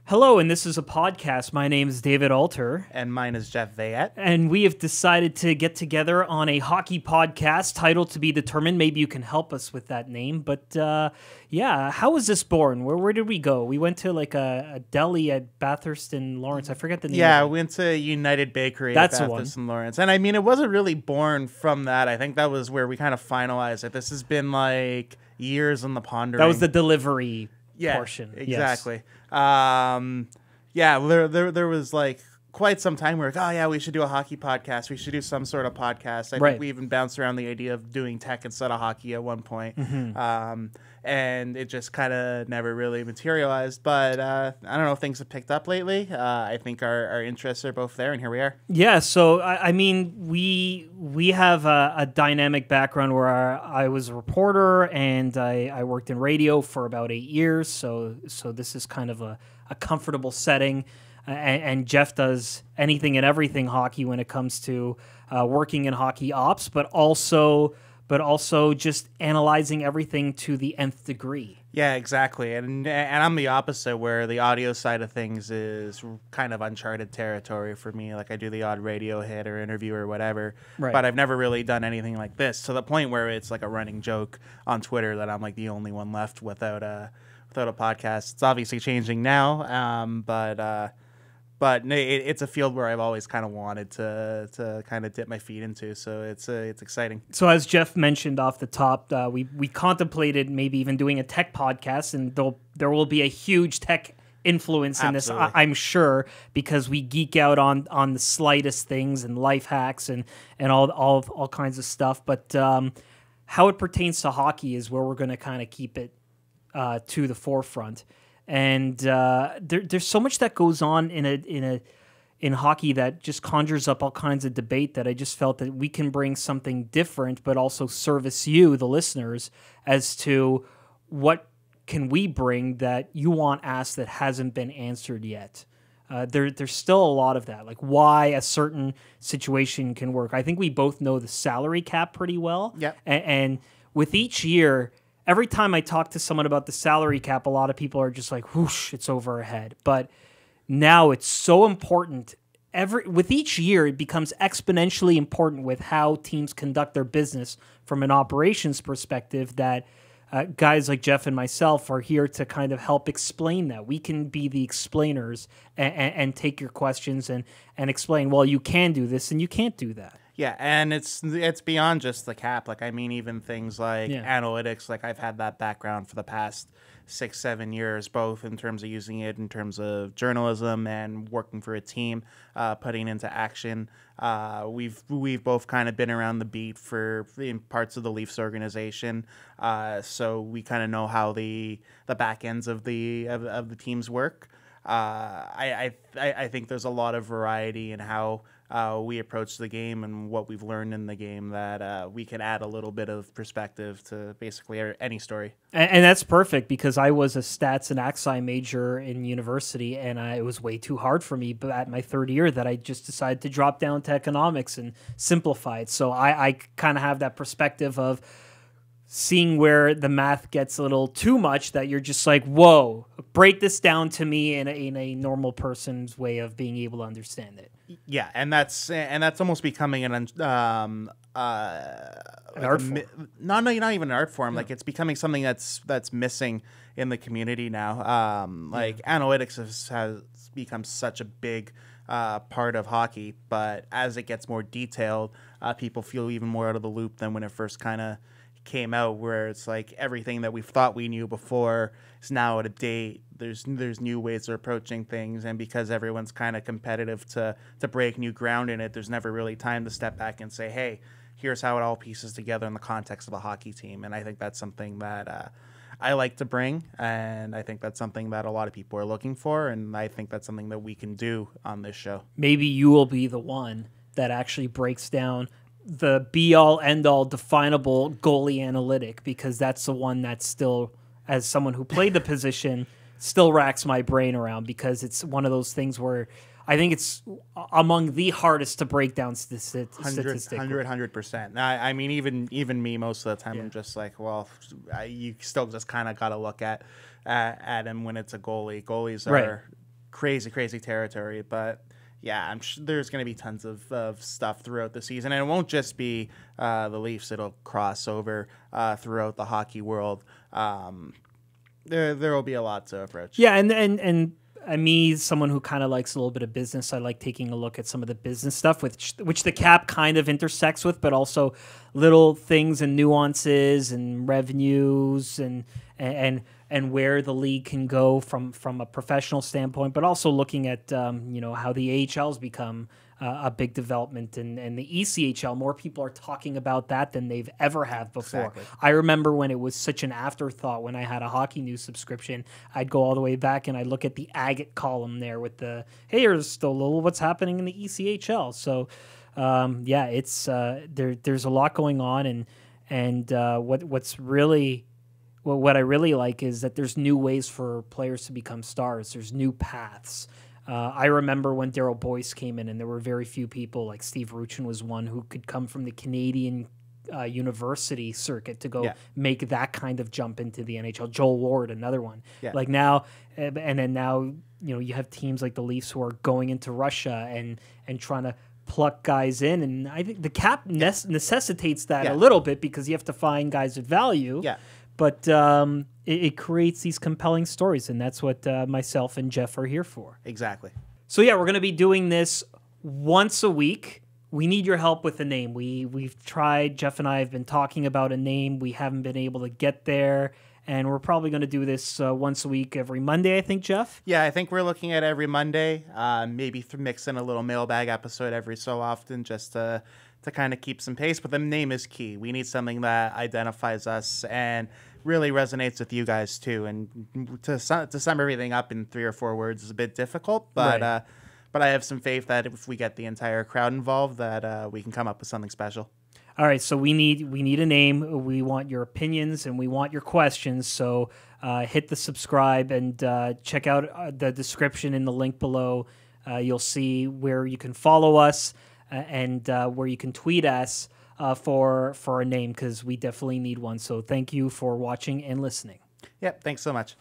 Hello, and this is a podcast. My name is David Alter. And mine is Jeff Veillette. And we have decided to get together on a hockey podcast, title to be determined. Maybe you can help us with that name. But how was this born? Where did we go? We went to like a deli at Bathurst and Lawrence. I forget the name. Yeah, of it. we went to United Bakery That's at Bathurst and Lawrence. And I mean, it wasn't really born from that. I think that was where we kind of finalized it. This has been like years in the pondering. That was the delivery portion. Exactly. There was like quite some time where we should do a hockey podcast. We should do some sort of podcast. I think we even bounced around the idea of doing tech instead of hockey at one point. Mm-hmm. And it just kind of never really materialized. But I don't know, things have picked up lately. I think our interests are both there, and here we are. Yeah, so I mean, we have a dynamic background where I was a reporter and I worked in radio for about 8 years. So this is kind of a comfortable setting. And Jeff does anything and everything hockey when it comes to working in hockey ops, but also just analyzing everything to the nth degree. Yeah, exactly. And I'm the opposite, where the audio side of things is kind of uncharted territory for me. Like, I do the odd radio hit or interview or whatever, but I've never really done anything like this, to the point where it's like a running joke on Twitter that I'm like the only one left without a podcast. It's obviously changing now, but it's a field where I've always kind of wanted to kind of dip my feet into, so it's exciting. So as Jeff mentioned off the top, we contemplated maybe even doing a tech podcast, and there will be a huge tech influence in this, I'm sure, because we geek out on the slightest things and life hacks and all kinds of stuff. But how it pertains to hockey is where we're going to kind of keep it to the forefront. And there's so much that goes on in hockey that just conjures up all kinds of debate, that I just felt that we can bring something different, but also service you, the listeners, as to what can we bring that you want asked that hasn't been answered yet. There's still a lot of that, like why a certain situation can work. I think we both know the salary cap pretty well. Yep. And with each year, every time I talk to someone about the salary cap, a lot of people are just like, whoosh, it's over our head. But now it's so important. With each year, it becomes exponentially important with how teams conduct their business from an operations perspective, that guys like Jeff and myself are here to kind of help explain that. We can be the explainers and take your questions and explain, well, you can do this and you can't do that. Yeah, and it's beyond just the cap. Like, I mean, even things like analytics. Like, I've had that background for the past 6-7 years, both in terms of using it in terms of journalism and working for a team, putting into action. We've both kind of been around the beat in parts of the Leafs organization, so we kind of know how the back ends of the teams work. I think there's a lot of variety in how we approach the game and what we've learned in the game, that we can add a little bit of perspective to basically any story. And that's perfect, because I was a stats and Axi major in university, and it was way too hard for me at my third year that I just decided to drop down to economics and simplify it. So I kind of have that perspective of seeing where the math gets a little too much, that you're just like, whoa, break this down to me in a normal person's way of being able to understand it. Yeah, and that's almost becoming an art form. Not even an art form. Yeah. Like, it's becoming something that's missing in the community now. Analytics has become such a big part of hockey, but as it gets more detailed, people feel even more out of the loop than when it first kind of came out, where it's like everything that we thought we knew before is now out of date. There's new ways of approaching things, and because everyone's kind of competitive to break new ground in it, there's never really time to step back and say, hey, here's how it all pieces together in the context of a hockey team. And I think that's something that I like to bring, and I think that's something that a lot of people are looking for, and I think that's something that we can do on this show. Maybe you will be the one that actually breaks down the be-all, end-all, definable goalie analytic, because that's the one that still, as someone who played the position, still racks my brain around, because it's one of those things where I think it's among the hardest to break down statistically. 100%. I mean, even me, most of the time, I'm just like, well, you still just kind of got to look at him when it's a goalie. Goalies are crazy territory. But yeah, I'm sure there's going to be tons of stuff throughout the season, and it won't just be the Leafs. It'll cross over throughout the hockey world. There will be a lot to approach. Yeah, and me, someone who kind of likes a little bit of business, I like taking a look at some of the business stuff, which the cap kind of intersects with, but also little things and nuances and revenues and where the league can go from a professional standpoint, but also looking at how the AHL's become a big development, and the ECHL. More people are talking about that than they've ever have before. Exactly. I remember when it was such an afterthought when I had a hockey news subscription. I'd go all the way back and I'd look at the agate column there with the, hey, here's still a little what's happening in the ECHL. So it's there's a lot going on, and what I really like is that there's new ways for players to become stars. There's new paths. I remember when Daryl Boyce came in, and there were very few people, like Steve Ruchin was one, who could come from the Canadian university circuit to go make that kind of jump into the NHL. Joel Ward, another one. Yeah. Like now, and then now, you have teams like the Leafs who are going into Russia and trying to pluck guys in, and I think the cap necessitates that a little bit because you have to find guys with value. Yeah. But it creates these compelling stories, and that's what myself and Jeff are here for. Exactly. So yeah, we're going to be doing this once a week. We need your help with the name. We've tried. Jeff and I have been talking about a name. We haven't been able to get there, and we're probably going to do this once a week, every Monday, I think, Jeff? Yeah, I think we're looking at every Monday. Maybe mix in a little mailbag episode every so often, just to kind of keep some pace, but the name is key. We need something that identifies us and really resonates with you guys too. And to sum everything up in 3 or 4 words is a bit difficult, but right. But I have some faith that if we get the entire crowd involved, that we can come up with something special. All right, so we need a name. We want your opinions and we want your questions. So hit the subscribe and check out the description in the link below. You'll see where you can follow us. And where you can tweet us for a name, because we definitely need one. So thank you for watching and listening. Yep, thanks so much.